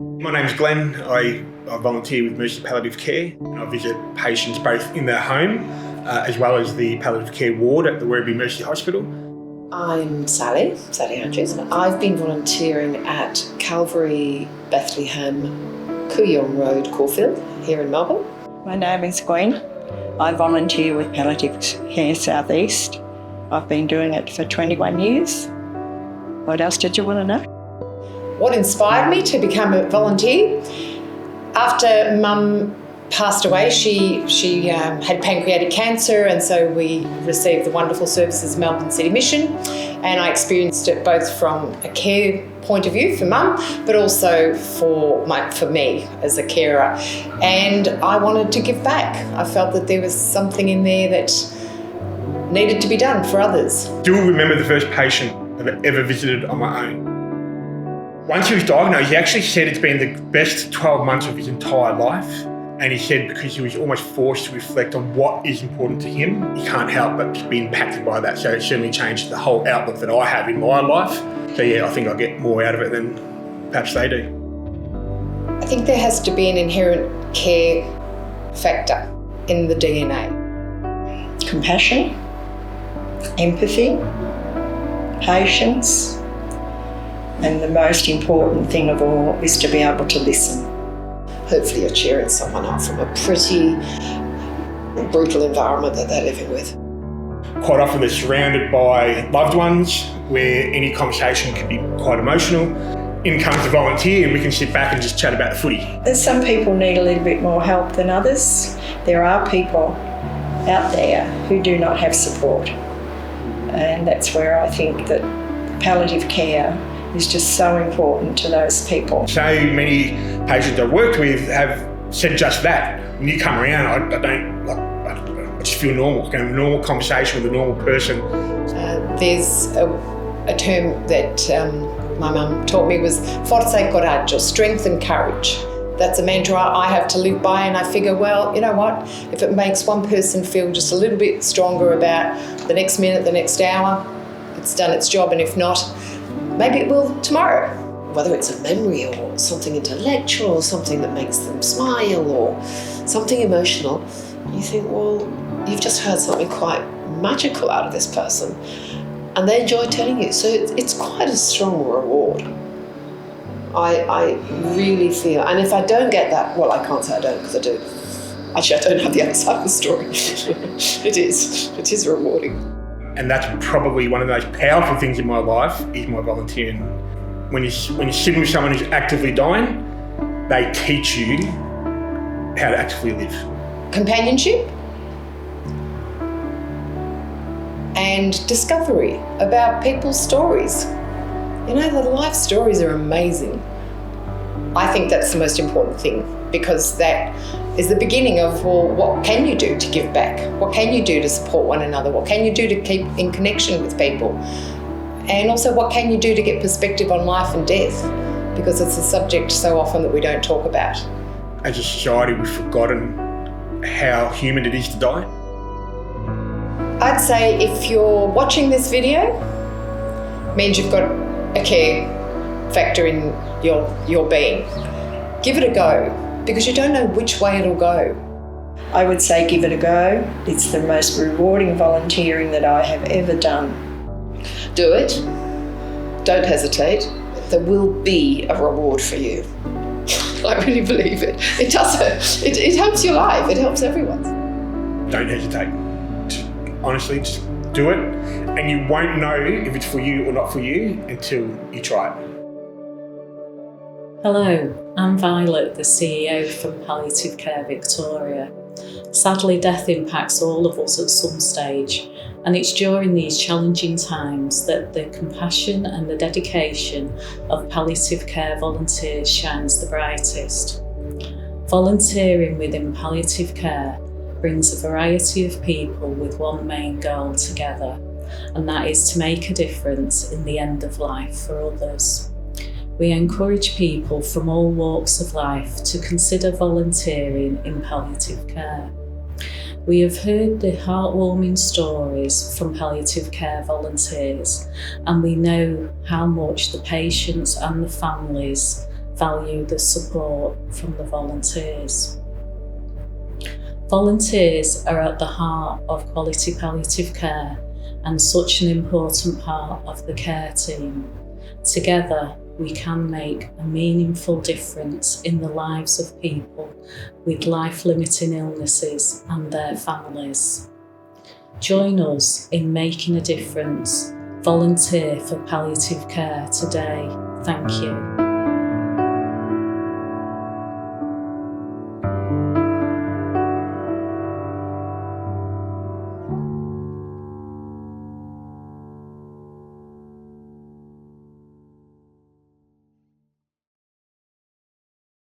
My name's Glenn. I volunteer with Mercy Palliative Care, and I visit patients both in their home as well as the palliative care ward at the Werribee Mercy Hospital. I'm Sally Andrews, and I've been volunteering at Calvary Bethlehem, Kooyong Road, Caulfield, here in Melbourne. My name is Gwen. I volunteer with Palliative Care South East. I've been doing it for 21 years. What else did you want to know? What inspired me to become a volunteer? After Mum passed away, she had pancreatic cancer, and so we received the wonderful services of Melbourne City Mission, and I experienced it both from a care point of view for Mum, but also for me as a carer. And I wanted to give back. I felt that there was something in there that needed to be done for others. Still remember the first patient I've ever visited on my own. Once he was diagnosed, he actually said it's been the best 12 months of his entire life. And he said because he was almost forced to reflect on what is important to him, he can't help but be impacted by that. So it certainly changed the whole outlook that I have in my life. So yeah, I think I get more out of it than perhaps they do. I think there has to be an inherent care factor in the DNA. Compassion, empathy, patience, and the most important thing of all is to be able to listen. Hopefully you're cheering someone up from a pretty brutal environment that they're living with. Quite often they're surrounded by loved ones where any conversation can be quite emotional. In comes the volunteer and we can sit back and just chat about the footy. Some people need a little bit more help than others. There are people out there who do not have support. And that's where I think that palliative care is just so important to those people. So many patients I've worked with have said just that. When you come around, I just feel normal. Have a normal conversation with a normal person. There's a term that my mum taught me was forza e coraggio, strength and courage. That's a mantra I have to live by, and I figure, well, you know what? If it makes one person feel just a little bit stronger about the next minute, the next hour, it's done its job, and if not, maybe it will tomorrow. Whether it's a memory or something intellectual or something that makes them smile or something emotional, you think, well, you've just heard something quite magical out of this person and they enjoy telling you. So it's quite a strong reward. I really feel, and if I don't get that, well, I can't say I don't because I do. Actually, I don't have the other side of the story. It is rewarding. And that's probably one of the most powerful things in my life is my volunteering. When you're sitting with someone who's actively dying, they teach you how to actively live. Companionship and discovery about people's stories. You know, the life stories are amazing. I think that's the most important thing because that is the beginning of, well, what can you do to give back? What can you do to support one another? What can you do to keep in connection with people? And also, what can you do to get perspective on life and death? Because it's a subject so often that we don't talk about. As a society, we've forgotten how human it is to die. I'd say if you're watching this video, it means you've got a care factor in your being. Give it a go, because you don't know which way it'll go. I would say give it a go. It's the most rewarding volunteering that I have ever done. Do it. Don't hesitate. There will be a reward for you. I really believe it. It does. It helps your life. It helps everyone's. Don't hesitate. Honestly, just do it. And you won't know if it's for you or not for you until you try it. Hello, I'm Violet, the CEO from Palliative Care Victoria. Sadly, death impacts all of us at some stage, and it's during these challenging times that the compassion and the dedication of palliative care volunteers shines the brightest. Volunteering within palliative care brings a variety of people with one main goal together, and that is to make a difference in the end of life for others. We encourage people from all walks of life to consider volunteering in palliative care. We have heard the heartwarming stories from palliative care volunteers, and we know how much the patients and the families value the support from the volunteers. Volunteers are at the heart of quality palliative care and such an important part of the care team. Together, we can make a meaningful difference in the lives of people with life-limiting illnesses and their families. Join us in making a difference. Volunteer for palliative care today. Thank you.